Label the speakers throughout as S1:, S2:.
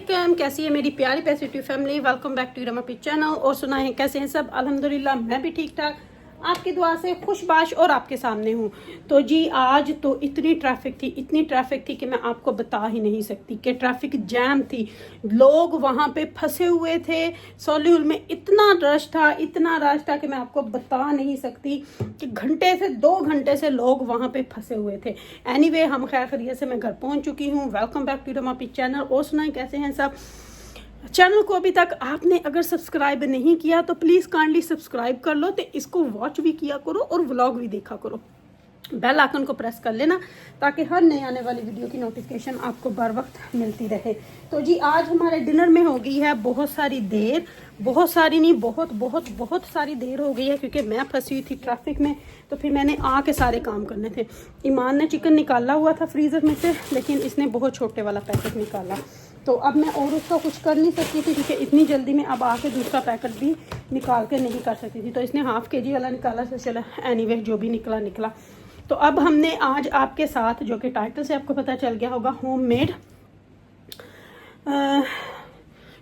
S1: अस्सलामुअलैकुम, कैसी है मेरी प्यारी positive family. Welcome back to Rama P channel. और सुना है कैसे हैं सब। अल्हम्दुलिल्लाह मैं भी ठीक ठाक, आपकी दुआ से खुशबाश और आपके सामने हूँ। तो जी आज तो इतनी ट्रैफिक थी कि मैं आपको बता ही नहीं सकती कि ट्रैफिक जैम थी। लोग वहाँ पे फंसे हुए थे। सोलिहुल में इतना रश था कि मैं आपको बता नहीं सकती कि घंटे से 2 घंटे से लोग वहाँ पे फंसे हुए थे। एनीवे हम खैर खैरियत से मैं घर पहुँच चुकी हूँ। Welcome back to Rama P channel. और सुनाएं कैसे हैं सब। चैनल को अभी तक आपने अगर सब्सक्राइब नहीं किया तो प्लीज़ काइंडली सब्सक्राइब कर लो, तो इसको वॉच भी किया करो और व्लॉग भी देखा करो। बेल आइकन को प्रेस कर लेना ताकि हर नए आने वाली वीडियो की नोटिफिकेशन आपको बर वक्त मिलती रहे। तो जी आज हमारे डिनर में हो गई है बहुत सारी देर, बहुत सारी नहीं बहुत सारी देर हो गई है क्योंकि मैं फंसी हुई थी ट्रैफिक में। तो फिर मैंने आके सारे काम करने थे। ईमान ने चिकन निकाला हुआ था फ्रीज़र में से, लेकिन इसने बहुत छोटे वाला पैकेट निकाला। तो अब मैं और उसका कुछ कर नहीं सकती थी क्योंकि इतनी जल्दी में अब आके दूसरा पैकेट भी निकाल के नहीं कर सकती थी। तो इसने हाफ केजी वाला निकाला, तो चला एनीवे जो भी निकला। तो अब हमने आज आपके साथ, जो कि टाइटल से आपको पता चल गया होगा, होममेड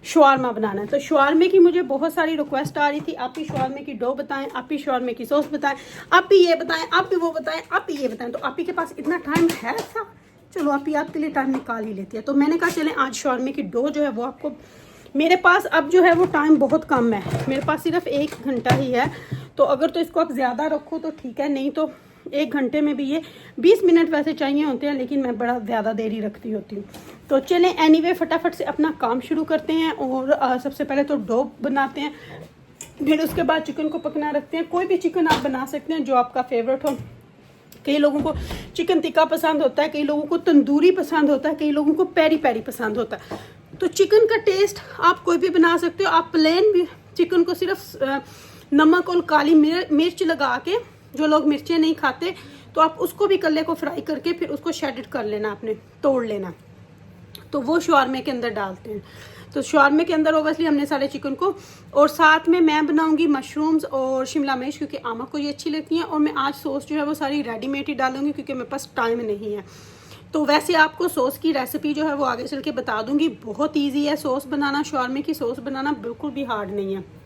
S1: शवारमा बनाना है। तो शवारमे की मुझे बहुत सारी रिक्वेस्ट आ रही थी, आप ही शवारमे की डो बताएं, आप ही शवारमे की सॉस बताएं, आप ही ये बताएं, आप ही वो बताएं, आप ही ये बताएं। तो आप ही के पास इतना टाइम है था, चलो आप ही आपके लिए टाइम निकाल ही लेती है। तो मैंने कहा चलें आज शवारमे की डो जो है वो आपको, मेरे पास अब जो है वो टाइम बहुत कम है, मेरे पास सिर्फ 1 घंटा ही है। तो अगर तो इसको आप ज़्यादा रखो तो ठीक है, नहीं तो 1 घंटे में भी ये 20 मिनट वैसे चाहिए होते हैं, लेकिन मैं बड़ा ज़्यादा देरी रखती होती हूँ। तो चलें एनीवे फटाफट से अपना काम शुरू करते हैं। और सबसे पहले तो डो बनाते हैं, फिर उसके बाद चिकन को पकना रखते हैं। कोई भी चिकन आप बना सकते हैं जो आपका फेवरेट हो। कई लोगों को चिकन टिक्का पसंद होता है, कई लोगों को तंदूरी पसंद होता है, कई लोगों को पेरी पेरी पसंद होता है। तो चिकन का टेस्ट आप कोई भी बना सकते हो। आप प्लेन भी चिकन को सिर्फ नमक और काली मिर्च लगा के, जो लोग मिर्चें नहीं खाते तो आप उसको भी कल्ले को फ्राई करके फिर उसको शेडेड कर लेना, आपने तोड़ लेना, तो वो शवारमे के अंदर डालते हैं। तो शवारमे के अंदर ओबियसली हमने सारे चिकन को, और साथ में मैं बनाऊंगी मशरूम्स और शिमला मिर्च क्योंकि आमा को ये अच्छी लगती हैं। और मैं आज सॉस जो है वो सारी रेडीमेड ही डालूंगी क्योंकि मेरे पास टाइम नहीं है। तो वैसे आपको सॉस की रेसिपी जो है वो आगे चल के बता दूंगी। बहुत ईजी है सॉस बनाना, शवारमे की सॉस बनाना बिल्कुल भी हार्ड नहीं है।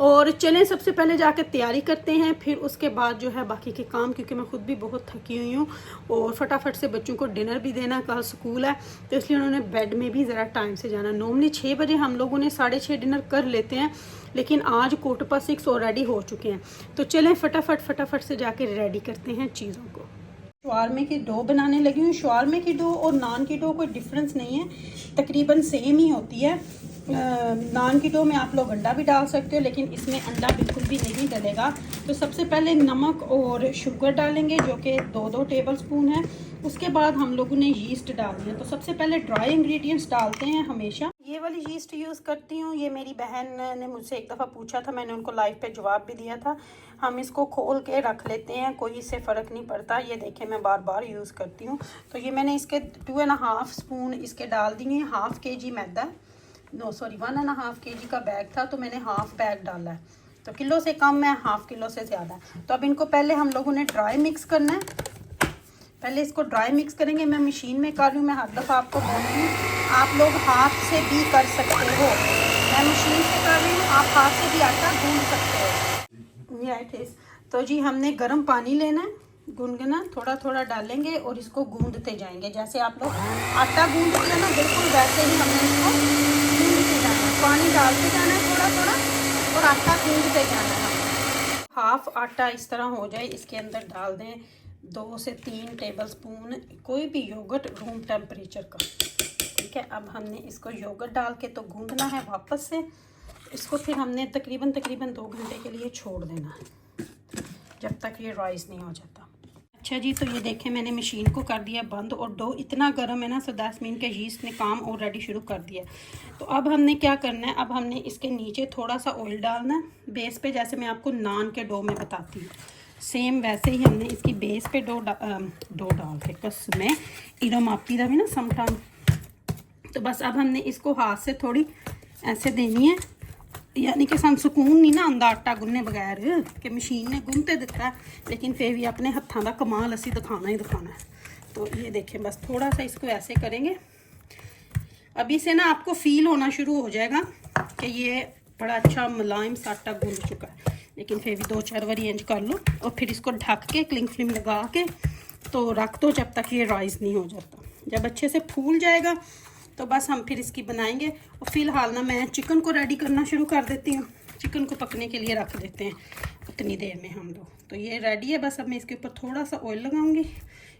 S1: और चलें सबसे पहले जाकर तैयारी करते हैं, फिर उसके बाद जो है बाकी के काम, क्योंकि मैं खुद भी बहुत थकी हुई हूँ और फटाफट से बच्चों को डिनर भी देना, कल स्कूल है तो इसलिए उन्होंने बेड में भी ज़रा टाइम से जाना। नॉर्मली 6 बजे हम लोगों ने 6:30 डिनर कर लेते हैं, लेकिन आज 5:15 ऑलरेडी हो चुके हैं। तो चलें फटाफट से जाके रेडी करते हैं चीज़ों को। शवारमे की डो बनाने लगी हूँ। शवारमे की डो और नान की डो कोई डिफरेंस नहीं है, तकरीबन सेम ही होती है। नान की डो में आप लोग अंडा भी डाल सकते हो, लेकिन इसमें अंडा बिल्कुल भी नहीं डलेगा। तो सबसे पहले नमक और शुगर डालेंगे जो कि 2-2 टेबल स्पून है। उसके बाद हम लोगों ने यीस्ट डालनी है। तो सबसे पहले ड्राई इंग्रेडिएंट्स डालते हैं हमेशा। ये वाली यीस्ट यूज़ करती हूँ, ये मेरी बहन ने मुझसे एक दफ़ा पूछा था, मैंने उनको लाइव पे जवाब भी दिया था। हम इसको खोल के रख लेते हैं, कोई इससे फ़र्क नहीं पड़ता। ये देखें मैं बार बार यूज़ करती हूँ। तो ये मैंने इसके 2.5 स्पून इसके डाल दिए। 1/2 kg मैदा, 1.5 kg का बैग था तो मैंने हाफ बैग डाला है। तो किलो से कम है, 1/2 किलो से ज़्यादा। तो अब इनको पहले हम लोगों ने ड्राई मिक्स करना है। पहले इसको ड्राई मिक्स करेंगे। मैं मशीन में कर रही हूँ, मैं हर दफ़ा आपको बोलती हूँ आप लोग हाथ से भी कर सकते हो। मैं मशीन से कर रही हूँ, आप हाथ से भी आटा गूंद सकते हो। ये तो जी हमने गर्म पानी लेना है, गुनगुना थोड़ा थोड़ा डालेंगे और इसको गूंदते जाएंगे। जैसे आप लोग आटा गूंदते हैं ना, बिल्कुल वैसे ही हमने इसको गूंदते जाना है। पानी डालते जाना है थोड़ा थोड़ा और आटा गूंदते जाना है। हाफ आटा इस तरह हो जाए, इसके अंदर डाल दें 2 से 3 टेबल स्पून कोई भी योगर्ट रूम टेम्परेचर का। ठीक है, अब हमने इसको योगर्ट डाल के तो गूंदना है वापस से। इसको फिर हमने तकरीबन 2 घंटे के लिए छोड़ देना है, जब तक ये राइस नहीं हो जाता। अच्छा जी, तो ये देखें मैंने मशीन को कर दिया बंद और डो इतना गर्म है ना, so दैट्स मीन के यीस्ट ने काम ऑलरेडी शुरू कर दिया। तो अब हमने क्या करना है, अब हमने इसके नीचे थोड़ा सा ऑयल डालना है बेस पे, जैसे मैं आपको नान के डो में बताती हूँ सेम वैसे ही हमने इसकी बेस पे डो डाल के कसमें इरम आपी दा भी ना समटाइम। तो बस अब हमने इसको हाथ से थोड़ी ऐसे देनी है, यानी कि सानू सुकून नहीं ना आंदा आटा गुन्ने बगैर, कि मशीन ने गुन तो दिता है लेकिन फिर भी अपने हत्थों का कमाल असी दिखाना ही दिखाना है। तो ये देखें बस थोड़ा सा इसको ऐसे करेंगे। अभी से ना आपको फील होना शुरू हो जाएगा कि ये बड़ा अच्छा मुलायम सा आटा गूंद चुका है। लेकिन फिर भी 2-4 बार इंज कर लो और फिर इसको ढक के क्लिंग फिल्म लगा के तो रख दो जब तक ये राइस नहीं हो जाता। जब अच्छे से फूल जाएगा तो बस हम फिर इसकी बनाएंगे। और फिलहाल ना मैं चिकन को रेडी करना शुरू कर देती हूँ। चिकन को पकने के लिए रख देते हैं उतनी देर में हम लोग। तो ये रेडी है, बस अब मैं इसके ऊपर थोड़ा सा ऑयल लगाऊंगी,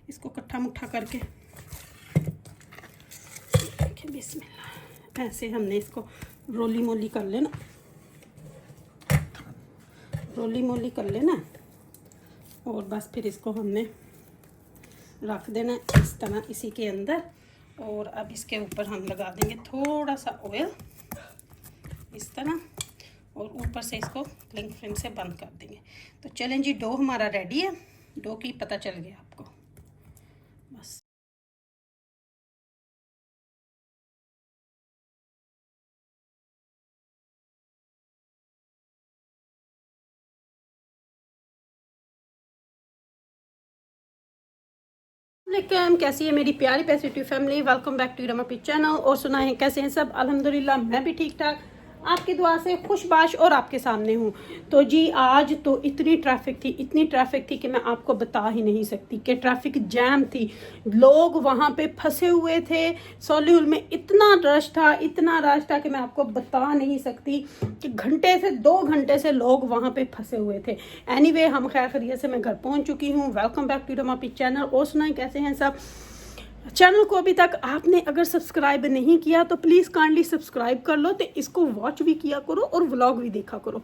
S1: इसको कट्ठा मुट्ठा करके। बिस्मिल्लाह, ऐसे हमने इसको रोली मोली कर लेना, रोली मोली कर लेना। और बस फिर इसको हमने रख देना इस तरह इसी के अंदर। और अब इसके ऊपर हम लगा देंगे थोड़ा सा ऑयल इस तरह, और ऊपर से इसको क्लिंग फिल्म से बंद कर देंगे। तो चलें जी, डो हमारा रेडी है। डो की पता चल गया आपको, बस। वालेकुम, कैसी है मेरी प्यारी positive family. Welcome back to Rama P channel. और सुना है कैसे हैं सब? अल्हम्दुलिल्लाह मैं भी ठीक ठाक, आपकी दुआ से खुशबाश और आपके सामने हूँ। तो जी आज तो इतनी ट्रैफिक थी कि मैं आपको बता ही नहीं सकती कि ट्रैफिक जैम थी। लोग वहाँ पे फंसे हुए थे। सोलिहुल में इतना रश था कि मैं आपको बता नहीं सकती कि घंटे से 2 घंटे से लोग वहाँ पे फंसे हुए थे। एनीवे हम खैर खैरियत से मैं घर पहुँच चुकी हूँ। Welcome back to Rama P channel. और सुनाएं कैसे हैं सब? चैनल को अभी तक आपने अगर सब्सक्राइब नहीं किया तो प्लीज़ काइंडली सब्सक्राइब कर लो, तो इसको वॉच भी किया करो और व्लॉग भी देखा करो।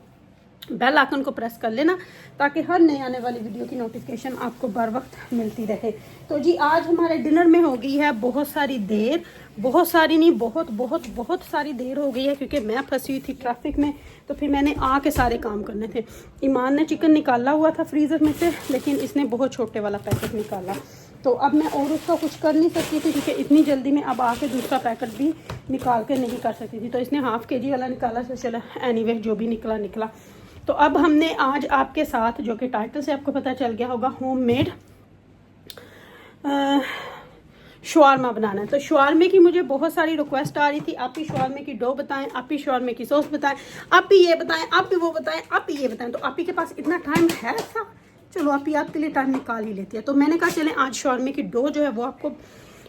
S1: बेल आइकन को प्रेस कर लेना ताकि हर नई आने वाली वीडियो की नोटिफिकेशन आपको बर वक्त मिलती रहे। तो जी आज हमारे डिनर में हो गई है बहुत सारी देर, बहुत सारी नहीं, बहुत सारी देर हो गई है क्योंकि मैं फंसी हुई थी ट्रैफिक में। तो फिर मैंने आके सारे काम करने थे। ईमान ने चिकन निकाला हुआ था फ्रीज़र में से, लेकिन इसने बहुत छोटे वाला पैकेट निकाला। तो अब मैं और उसका कुछ कर नहीं सकती थी क्योंकि इतनी जल्दी में अब आके दूसरा पैकेट भी निकाल के नहीं कर सकती थी। तो इसने हाफ kg वाला निकाला, तो चला एनीवे जो भी निकला। तो अब हमने आज आपके साथ, जो कि टाइटल से आपको पता चल गया होगा, होममेड शवारमा बनाना है। तो शवारमे की मुझे बहुत सारी रिक्वेस्ट आ रही थी, आप ही शवारमे की डो बताएं, आप ही शवारमे की सॉस बताएं, आप ही ये बताएं, आप ही वो बताएं, आप ही ये बताएं। तो आप ही के पास इतना टाइम है था, चलो आप ही आपके लिए टाइम निकाल ही लेती है। तो मैंने कहा चलें आज शवारमे की डो जो है वो आपको,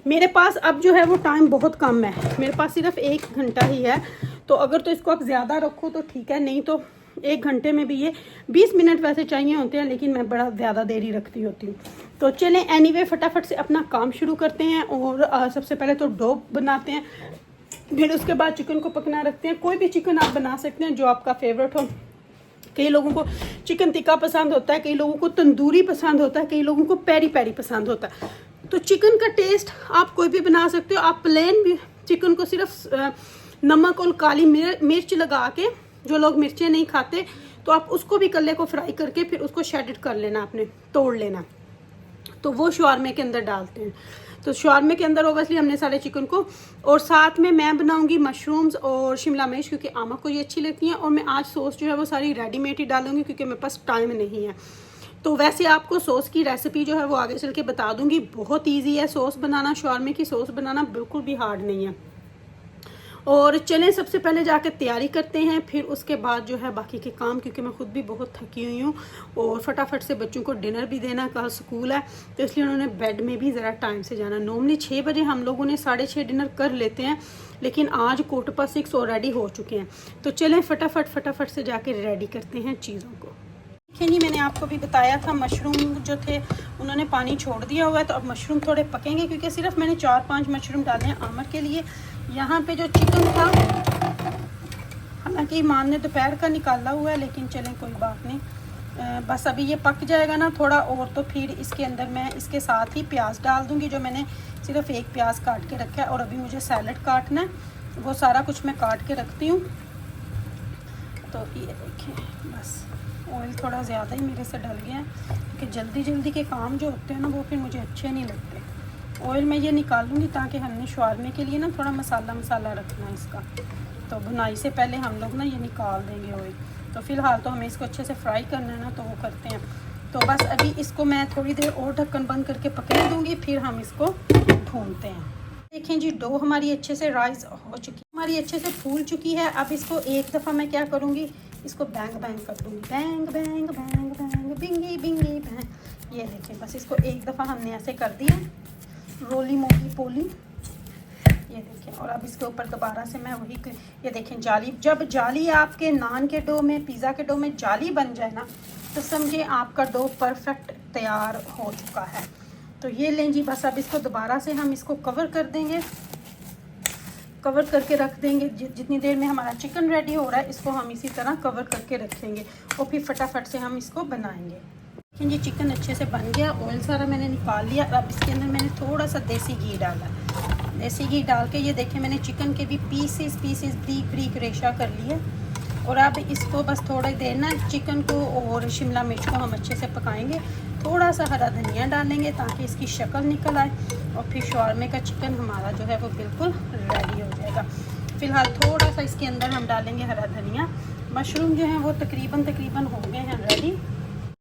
S1: मेरे पास अब जो है वो टाइम बहुत कम है, मेरे पास सिर्फ 1 घंटा ही है। तो अगर तो इसको आप ज़्यादा रखो तो ठीक है, नहीं तो 1 घंटे में भी ये 20 मिनट वैसे चाहिए होते हैं, लेकिन मैं बड़ा ज़्यादा देरी रखती होती हूँ। तो चलें एनीवे फटाफट से अपना काम शुरू करते हैं। और सबसे पहले तो डो बनाते हैं, फिर उसके बाद चिकन को पकना रखते हैं। कोई भी चिकन आप बना सकते हैं जो आपका फेवरेट हो। कई लोगों को चिकन टिक्का पसंद होता है, कई लोगों को तंदूरी पसंद होता है, कई लोगों को पेरी पेरी पसंद होता है। तो चिकन का टेस्ट आप कोई भी बना सकते हो। आप प्लेन भी चिकन को सिर्फ नमक और काली मिर्च लगा के, जो लोग मिर्चें नहीं खाते तो आप उसको भी कल्ले को फ्राई करके फिर उसको शेडेड कर लेना, आपने तोड़ लेना, तो वो शवारमे के अंदर डालते हैं। तो शवारमे के अंदर ओबियसली हमने सारे चिकन को, और साथ में मैं बनाऊंगी मशरूम्स और शिमला मिर्च क्योंकि आमा को ये अच्छी लगती हैं। और मैं आज सॉस जो है वो सारी रेडीमेड ही डालूंगी क्योंकि मेरे पास टाइम नहीं है। तो वैसे आपको सॉस की रेसिपी जो है वो आगे चल के बता दूंगी। बहुत ईजी है सॉस बनाना, शवारमे की सॉस बनाना बिल्कुल भी हार्ड नहीं है। और चलें सबसे पहले जाकर तैयारी करते हैं, फिर उसके बाद जो है बाकी के काम, क्योंकि मैं खुद भी बहुत थकी हुई हूँ और फटाफट से बच्चों को डिनर भी देना, कल स्कूल है तो इसलिए उन्होंने बेड में भी ज़रा टाइम से जाना। नॉर्मली 6 बजे हम लोगों ने 6:30 डिनर कर लेते हैं, लेकिन आज 5:15 ऑलरेडी हो चुके हैं। तो चलें फटाफट से जाके रेडी करते हैं चीज़ों को। देखिए जी, मैंने आपको भी बताया था मशरूम जो थे उन्होंने पानी छोड़ दिया हुआ है। तो अब मशरूम थोड़े पकेंगे क्योंकि सिर्फ मैंने 4-5 मशरूम डाले हैं आमर के लिए। यहाँ पे जो चिकन था, हालांकि ईमान ने दोपहर का निकाला हुआ है, लेकिन चलें कोई बात नहीं। बस अभी ये पक जाएगा ना थोड़ा और, तो फिर इसके अंदर मैं इसके साथ ही प्याज डाल दूँगी, जो मैंने सिर्फ 1 प्याज काट के रखा है। और अभी मुझे सैलड काटना है, वो सारा कुछ मैं काट के रखती हूँ। तो ये देखिए, बस ऑयल थोड़ा ज़्यादा ही मेरे से डल गया है क्योंकि जल्दी के काम जो होते हैं ना वो फिर मुझे अच्छे नहीं लगते। ऑयल मैं ये निकालूंगी ताकि हमने शवारमे के लिए ना थोड़ा मसाला रखना है इसका। तो बुनाई से पहले हम लोग ना ये निकाल देंगे ऑयल। तो फ़िलहाल तो हमें इसको अच्छे से फ्राई करना है ना, तो वो करते हैं। तो बस अभी इसको मैं थोड़ी देर और ढक्कन बंद करके पकने दूँगी, फिर हम इसको भूनते हैं। देखें जी, डो हमारी अच्छे से राइज हो चुकी है, हमारी अच्छे से फूल चुकी है। अब इसको एक दफ़ा मैं क्या करूँगी, इसको बैंग बैंग कर दूँगी, bang bang bang bang Bingi Bingi bang. ये देखें, बस इसको एक दफ़ा हमने ऐसे कर दिया, रोली मोली पोली। ये देखें, और अब इसके ऊपर दोबारा से मैं वही, ये देखें जाली, जब जाली आपके नान के डो में, पिज़्ज़ा के डो में जाली बन जाए ना, तो समझे आपका डो परफेक्ट तैयार हो चुका है। तो ये लें जी, बस अब इसको दोबारा से हम इसको कवर कर देंगे, कवर करके रख देंगे। जितनी देर में हमारा चिकन रेडी हो रहा है, इसको हम इसी तरह कवर करके रखेंगे और फिर फटाफट से हम इसको बनाएंगे। देखिए जी, चिकन अच्छे से बन गया, ऑयल सारा मैंने निकाल लिया। अब इसके अंदर मैंने थोड़ा सा देसी घी डाला, देसी घी डाल के ये देखें मैंने चिकन के भी पीसेस ब्रीक ब्रीक रेशा कर लिए। और अब इसको बस थोड़ी देर ना चिकन को और शिमला मिर्च को हम अच्छे से पकाएंगे। थोड़ा सा हरा धनिया डालेंगे ताकि इसकी शक्ल निकल आए, और फिर शवारमे का चिकन हमारा जो है वो बिल्कुल रेडी हो जाएगा। फ़िलहाल थोड़ा सा इसके अंदर हम डालेंगे हरा धनिया। मशरूम जो है वो तकरीबन हो गए हैं रेडी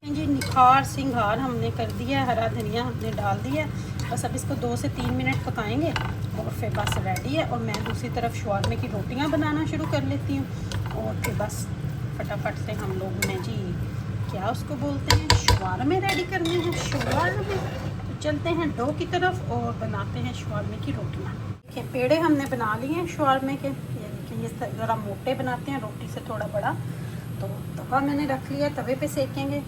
S1: जी। निखार सिंगार हमने कर दिया, हरा धनिया हमने डाल दिया। बस अब इसको 2 से 3 मिनट पकाएंगे और फिर बस रेडी है। और मैं दूसरी तरफ शवारमे की रोटियां बनाना शुरू कर लेती हूँ। और फिर बस फटाफट से हम लोग ने जी, क्या उसको बोलते हैं, शवारमे रेडी करने हैं। शवारमे, तो चलते हैं डो की तरफ और बनाते हैं शवारमे की रोटियाँ। देखिए, पेड़े हमने बना लिए हैं शवारमे के। ये देखिए, ये ज़रा मोटे बनाते हैं, रोटी से थोड़ा बड़ा। तो तवा मैंने रख लिया, तवे पे सेकेंगे।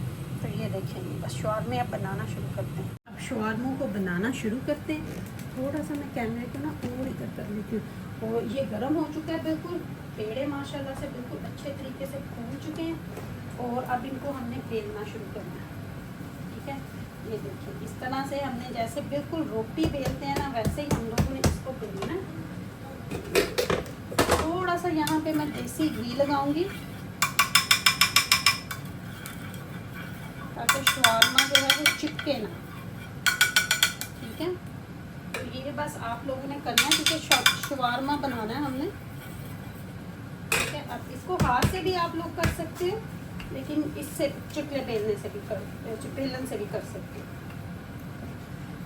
S1: तो ये देखेंगे, बस शवारमे अब बनाना शुरू करते हैं। अब शवारमों को बनाना शुरू करते हैं। थोड़ा सा मैं कैमरे को ना और इधर कर लेती हूँ। और ये गर्म हो चुका है बिल्कुल, पेड़े माशाल्लाह से बिल्कुल अच्छे तरीके से फूल चुके हैं। और अब इनको हमने बेलना शुरू करना है, ठीक है। ये देखिए, इस तरह से हमने जैसे बिल्कुल रोटी बेलते हैं ना, वैसे ही हम लोगों ने इसको बेलना है। थोड़ा सा यहाँ पे मैं देसी घी लगाऊंगी ताकि शवारमा जो है वो चिपके ना, ठीक है। तो ये बस आप लोगों ने करना है, क्योंकि शवारमा बनाना है हमने, ठीक है। अब इसको हाथ से भी आप लोग कर सकते हो, लेकिन इससे चिपले बेलने से भी बेलन से भी कर सकते हो।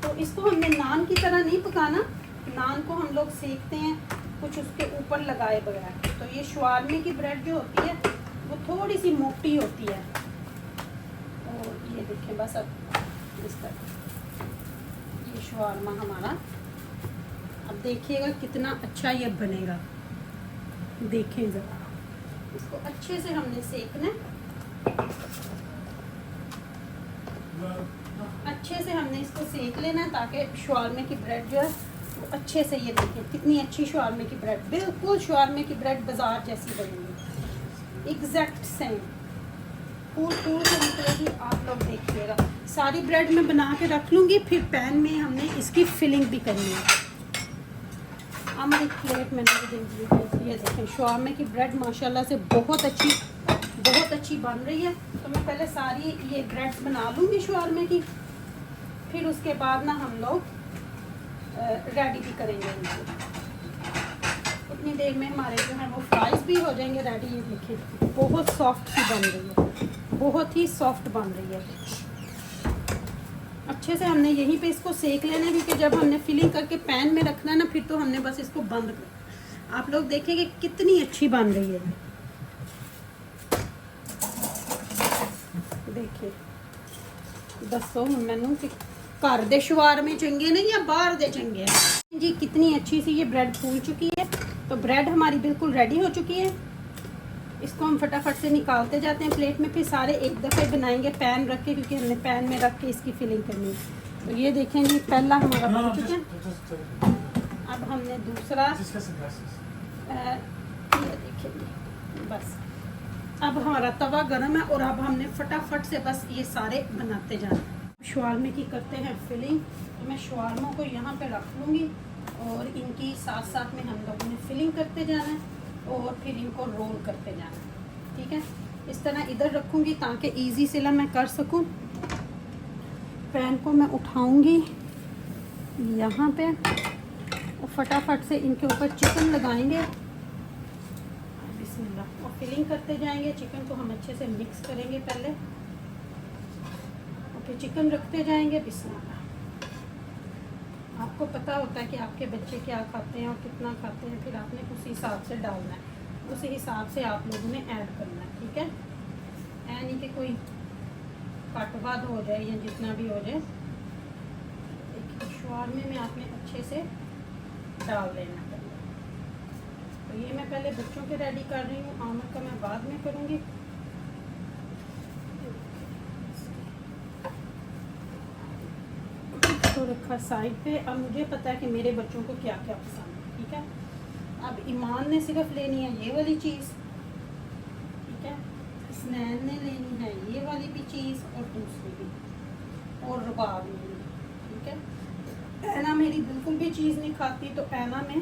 S1: तो इसको हमने नान की तरह नहीं पकाना, नान को हम लोग सेकते हैं कुछ उसके ऊपर लगाए बगैर। तो ये शवारमे की ब्रेड जो होती है वो थोड़ी सी मोटी होती है। और ये देखें, बस अब इस तरह ये शवारमा हमारा, अब देखिएगा कितना अच्छा ये बनेगा। देखें ज़रा, इसको अच्छे से हमने सेकना है, अच्छे से हमने इसको सेक लेना है ताकि शवारमे की ब्रेड जो है वो अच्छे से, ये देखें कितनी अच्छी शवारमे की ब्रेड, बिल्कुल शवारमे की ब्रेड बाजार जैसी बनेगी, एग्जैक्ट सेम, फूल से निकलेगी। आप लोग देखिएगा, सारी ब्रेड मैं बना के रख लूँगी, फिर पैन में हमने इसकी फिलिंग भी करनी है। अब एक प्लेट में दे दीजिए। ये देखें, शवारमे की ब्रेड माशाल्लाह से बहुत अच्छी बन रही है। तो मैं पहले सारी ये ब्रेड बना लूँगी शवारमे की, फिर उसके बाद ना हम लोग रेडी भी करेंगे इनको। उतनी देर में हमारे जो है वो फ्राइज भी हो जाएंगे रेडी। ये देखिए, बहुत सॉफ्ट सी बन रही है, बहुत ही सॉफ्ट बन रही है। अच्छे से हमने यहीं पे इसको सेक लेना है, क्योंकि जब हमने फिलिंग करके पैन में रखना है ना, फिर तो हमने बस इसको बंद कर। आप लोग देखेंगे कितनी अच्छी बन रही है। देखिए, दसो मैनू कि घर दे शवारमे चंगे ने या बाहर दे चंगे हैं जी। कितनी अच्छी सी ये ब्रेड फूल चुकी है। तो ब्रेड हमारी बिल्कुल रेडी हो चुकी है। इसको हम फटाफट से निकालते जाते हैं प्लेट में, फिर सारे एक दफ़े बनाएंगे पैन रख के, क्योंकि हमने पैन में रख के इसकी फिलिंग करनी है। तो ये देखें जी, पहला हमारा बन चुका है। अब हमने दूसरा, ये देखिए, बस अब हमारा तवा गर्म है और अब हमने फटाफट से बस ये सारे बनाते जाना है। शवारमे की करते हैं फिलिंग। तो मैं शवारमों को यहाँ पे रख लूँगी और इनकी साथ में हम लोगों ने फिलिंग करते जाना है और फिर इनको रोल करते जाना है, ठीक है। इस तरह इधर रखूँगी ताकि इजी से मैं कर सकूँ। पैन को मैं उठाऊँगी यहाँ पे और फटाफट से इनके ऊपर चिकन लगाएंगे, बिस्मिल्लाह, और फिलिंग करते जाएंगे। चिकन को हम अच्छे से मिक्स करेंगे पहले, फिर चिकन रखते जाएंगे, बिस्मिल्लाह। आपको पता होता है कि आपके बच्चे क्या खाते हैं और कितना खाते हैं, फिर आपने उसी हिसाब से डालना है, उसी हिसाब से आप लोगों ने ऐड करना है, ठीक है। ऐ नहीं कि कोई कट बाद हो जाए या जितना भी हो जाए। शवारमे में आपने अच्छे से डाल लेना है। तो ये मैं पहले बच्चों के रेडी कर रही हूँ, आमद का मैं बाद में करूँगी। तो रखा साइड पे। अब मुझे पता है कि मेरे बच्चों को क्या क्या पसंद है, ठीक है। अब ईमान ने सिर्फ लेनी है ये वाली चीज़, ठीक है। हसनैन ने लेनी है ये वाली भी चीज़ और दूसरी भी, और रुबाब ने भी, ठीक है। ऐना मेरी बिल्कुल भी चीज़ नहीं खाती, तो ऐना में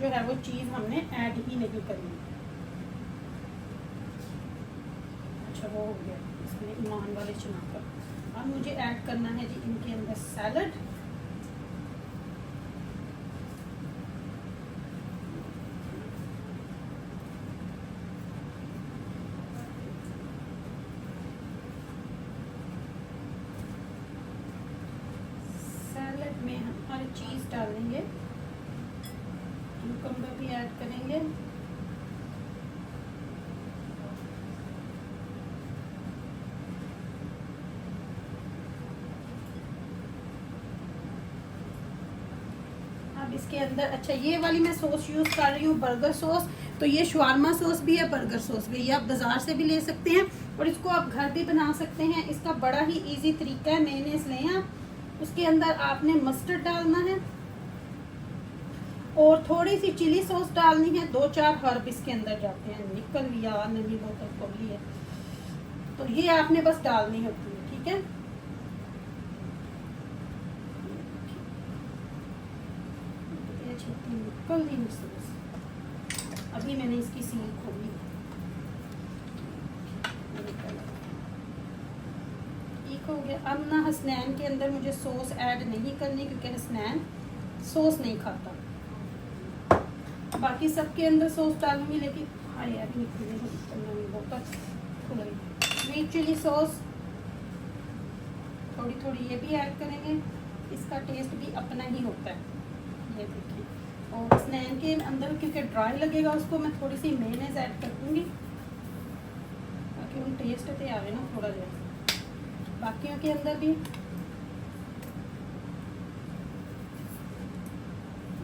S1: जो है वो चीज़ हमने ऐड ही नहीं करनी। अच्छा वो हो गया इसमें ईमान वाले चना का। अब मुझे ऐड करना है जी इनके अंदर सैलड। सैलड में हम हर चीज़ डालेंगे, क्यूकम्बर भी ऐड करेंगे, इसके अंदर। अच्छा ये वाली मैं सॉस यूज़ कर रही हूँ बर्गर सॉस। तो ये शवारमा सॉस भी है, बर्गर सॉस भी है, ये आप बाज़ार से भी ले सकते हैं और इसको आप घर भी बना सकते हैं। इसका बड़ा ही इजी तरीका है। मेयोनेज़ लें आप, उसके अंदर आपने मस्टर्ड डालना है और थोड़ी सी चिली सॉस डालनी है, 2-4 हर्ब इसके अंदर जाते हैं। निकल लिया, नई बोतल खोल ली है, तो ये आपने बस डालनी होती है, ठीक है। अभी मैंने इसकी सील खोली, ठीक हो गया। अब ना हसनैन के अंदर मुझे सॉस ऐड नहीं करनी, क्योंकि हसनैन सॉस नहीं खाता। बाकी सबके अंदर सॉस डालूंगी, लेकिन अरे अभी निकलने बहुत मीट चिली सॉस थोड़ी थोड़ी ये भी ऐड करेंगे, इसका टेस्ट भी अपना ही होता है। ये देखिए, और स्नैन के अंदर क्योंकि ड्राई लगेगा उसको मैं थोड़ी सी मेयोनेज़ ऐड कर दूँगी, ताकि उन टेस्ट पे आवे ना थोड़ा जैसा। बाकियों के अंदर भी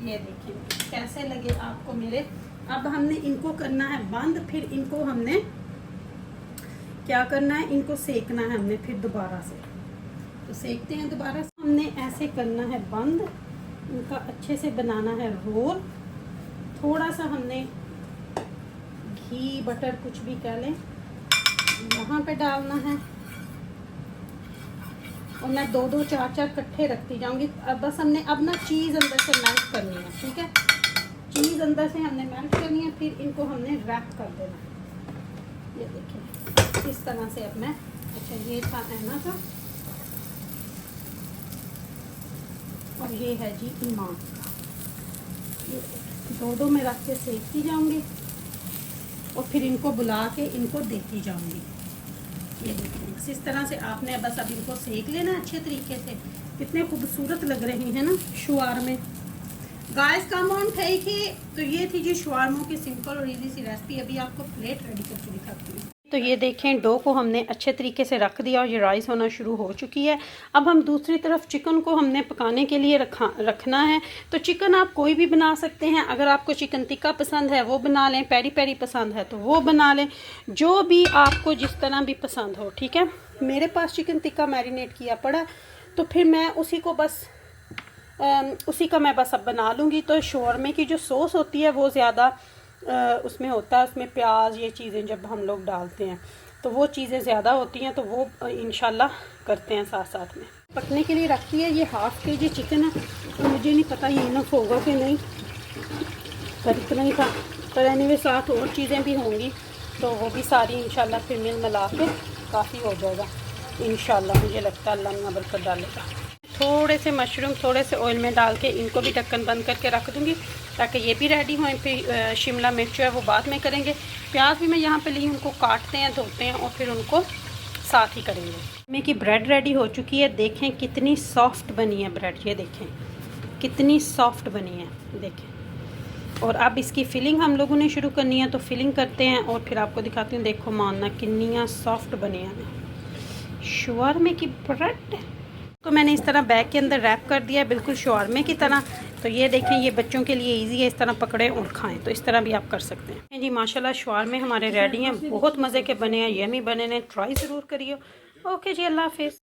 S1: ये देखिए कैसे लगे आपको मेरे। अब हमने इनको करना है बंद, फिर इनको हमने क्या करना है, इनको सेकना है हमने फिर दोबारा से। तो सेकते हैं दोबारा से। हमने ऐसे करना है बंद, इनका अच्छे से बनाना है रोल। थोड़ा सा हमने घी बटर कुछ भी कह लें यहाँ पे डालना है, और मैं 2-2 4-4 इकट्ठे रखती जाऊंगी। अब बस हमने अब ना चीज़ अंदर से मेल्ट करनी है, ठीक है। चीज़ अंदर से हमने मेल्ट करनी है, फिर इनको हमने रैप कर देना है। ये देखिए इस तरह से। अब मैं अच्छा ये था ऐना का, और ये है जी ईमान का। ये 2-2 में रख के सेकती जाऊंगी और फिर इनको बुला के इनको देती जाऊंगी। ये देखिए बस इस तरह से आपने बस अब इनको सेक लेना अच्छे तरीके से। कितने खूबसूरत लग रहे हैं ना शवारमे। गाइस कम ऑन ठीक है। तो ये थी जी शवारमों की सिंपल और इजी सी रेसिपी। अभी आपको प्लेट रेडी करके दिखाती हूँ। तो ये देखें डो को हमने अच्छे तरीके से रख दिया और ये राइस होना शुरू हो चुकी है। अब हम दूसरी तरफ चिकन को हमने पकाने के लिए रखना है। तो चिकन आप कोई भी बना सकते हैं। अगर आपको चिकन टिक्का पसंद है वो बना लें, पेरी पेरी पसंद है तो वो बना लें, जो भी आपको जिस तरह भी पसंद हो, ठीक है। मेरे पास चिकन टिक्का मैरिनेट किया पड़ा, तो फिर मैं उसी को बस उसी का मैं बस अब बना लूँगी। तो शोरमे की जो सॉस होती है वो ज़्यादा उसमें होता है, उसमें प्याज ये चीज़ें जब हम लोग डालते हैं तो वो चीज़ें ज़्यादा होती हैं, तो वो इंशाल्लाह करते हैं साथ साथ में। पकने के लिए रखती है। ये ½ kg चिकन है, तो मुझे नहीं पता ये इनफ होगा कि नहीं, पर इतना ही था। पर एनीवे साथ और चीज़ें भी होंगी, तो वो भी सारी इंशाल्लाह फिर मिल मिला के काफ़ी हो जाएगा इंशाल्लाह। मुझे लगता है अल्लाह में बरकत डालेगा। थोड़े से मशरूम थोड़े से ऑयल में डाल के इनको भी ढक्कन बंद करके रख दूँगी, ताकि ये भी रेडी हों। फिर शिमला मिर्च जो है वो बाद में करेंगे। प्याज भी मैं यहाँ पे ली, उनको काटते हैं, धोते हैं और फिर उनको साथ ही करेंगे। में की ब्रेड रेडी हो चुकी है, देखें कितनी सॉफ्ट बनी है ब्रेड, ये देखें कितनी सॉफ्ट बनी है, देखें। और अब इसकी फिलिंग हम लोगों ने शुरू करनी है, तो फिलिंग करते हैं और फिर आपको दिखाती हूँ। देखो मानना कितनी सॉफ्ट बनी है शवारमे की ब्रेड को। मैंने इस तरह बैग के अंदर रैप कर दिया बिल्कुल शवारमे की तरह। तो ये देखें, ये बच्चों के लिए इजी है, इस तरह पकड़े और खाएं। तो इस तरह भी आप कर सकते हैं जी। माशाल्लाह शवारमे हमारे रेडी हैं, बहुत मज़े के बने हैं, यमी बने हैं, ट्राई ज़रूर करिए। ओके जी, अल्लाह हाफिज़।